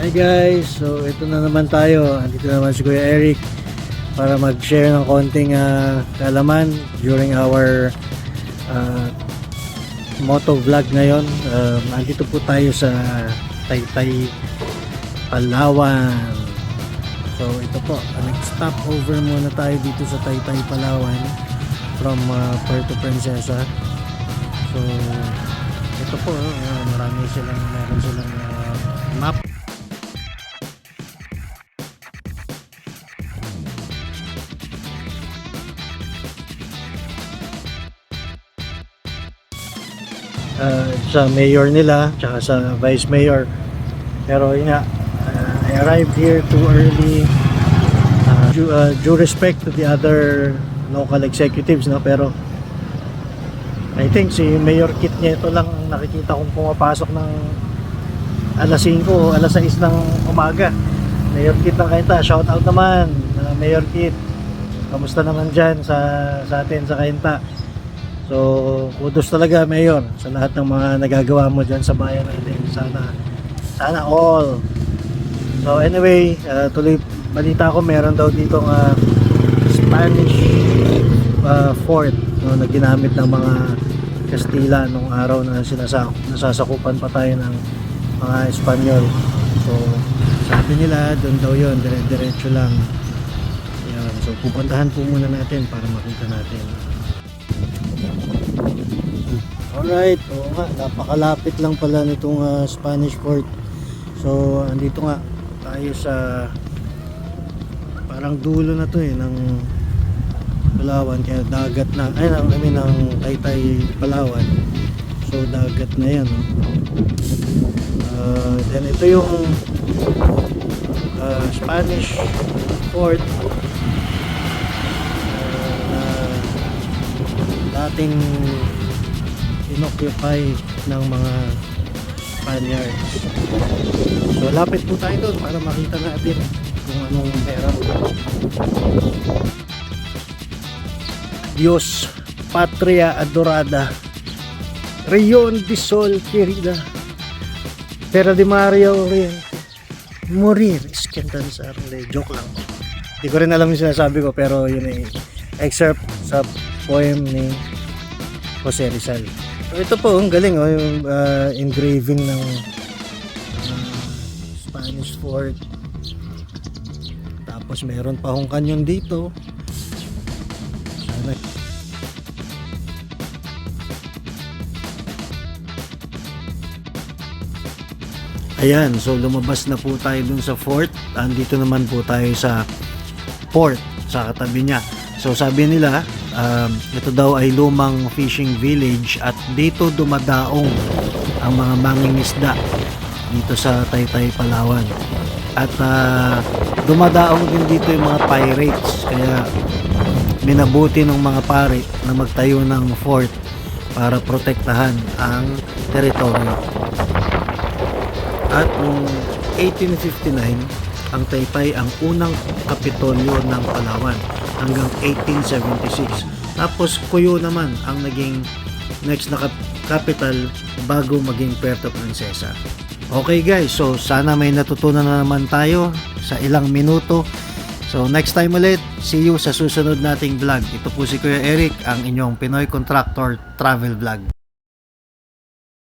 Hi guys, so ito na naman tayo. Andito naman si Kuya Eric para mag-share ng konting kaalaman during our moto vlog ngayon. Andito po tayo sa Taytay, Palawan. So ito po, nag-stop over muna tayo dito sa Taytay, Palawan from Puerto Princesa. So ito po, meron silang map. Sa mayor nila tsaka sa vice mayor, pero yun nga, I arrived here too early, due respect to the other local executives, no? Pero I think si Mayor Kit niya ito lang nakikita kong pumapasok ng alas 5 o alas 6 ng umaga. Mayor Kit ng Cainta, shout out naman, Mayor Kit, kamusta naman dyan sa atin sa Cainta. So kudos talaga Mayor sa lahat ng mga nagagawa mo dyan sa bayan natin. Sana all. So anyway, tuloy balita ko, meron daw ditong Spanish fort, no, na ginamit ng mga Kastila nung araw na nasasakupan pa tayo ng mga Espanyol. So sabi nila doon daw yun, diretso lang. Ayan, so pupuntahan po muna natin para makita natin. Alright, oo nga, napakalapit lang pala nitong Spanish fort. So andito nga tayo sa parang dulo na to ng Palawan, kaya dagat na, ng Taytay, Palawan. So dagat na yan, no? Then ito yung Spanish fort na dating inoccupy ng mga Spaniards. So lapit po tayo doon para makita natin kung anong meron. Dios, Patria Adorada, Rayon de Sol querida, Terra de Maria Oriente, morir es cansar. Joke lang. Hindi ko rin alam yung sinasabi ko, pero yun ay excerpt sa poem ni Jose Rizal. So ito po, ang galing, yung engraving ng Spanish fort. Tapos meron pa hong kanyon dito. Ayan, so lumabas na po tayo dun sa fort. Andito naman po tayo sa port, sa katabi niya. So sabi nila, ito daw ay lumang fishing village at dito dumadaong ang mga mangingisda dito sa Taytay, Palawan. At dumadaong din dito yung mga pirates, kaya minabuti ng mga pare na magtayo ng fort para protektahan ang teritoryo. At noong 1859, ang Taytay ang unang kapitolyo ng Palawan hanggang 1876. Tapos Cuyo naman ang naging next na capital bago maging Puerto Princesa. Okay guys, so sana may natutunan na naman tayo sa ilang minuto. So next time ulit, see you sa susunod nating vlog. Ito po si Kuya Eric, ang inyong Pinoy Contractor Travel Vlog.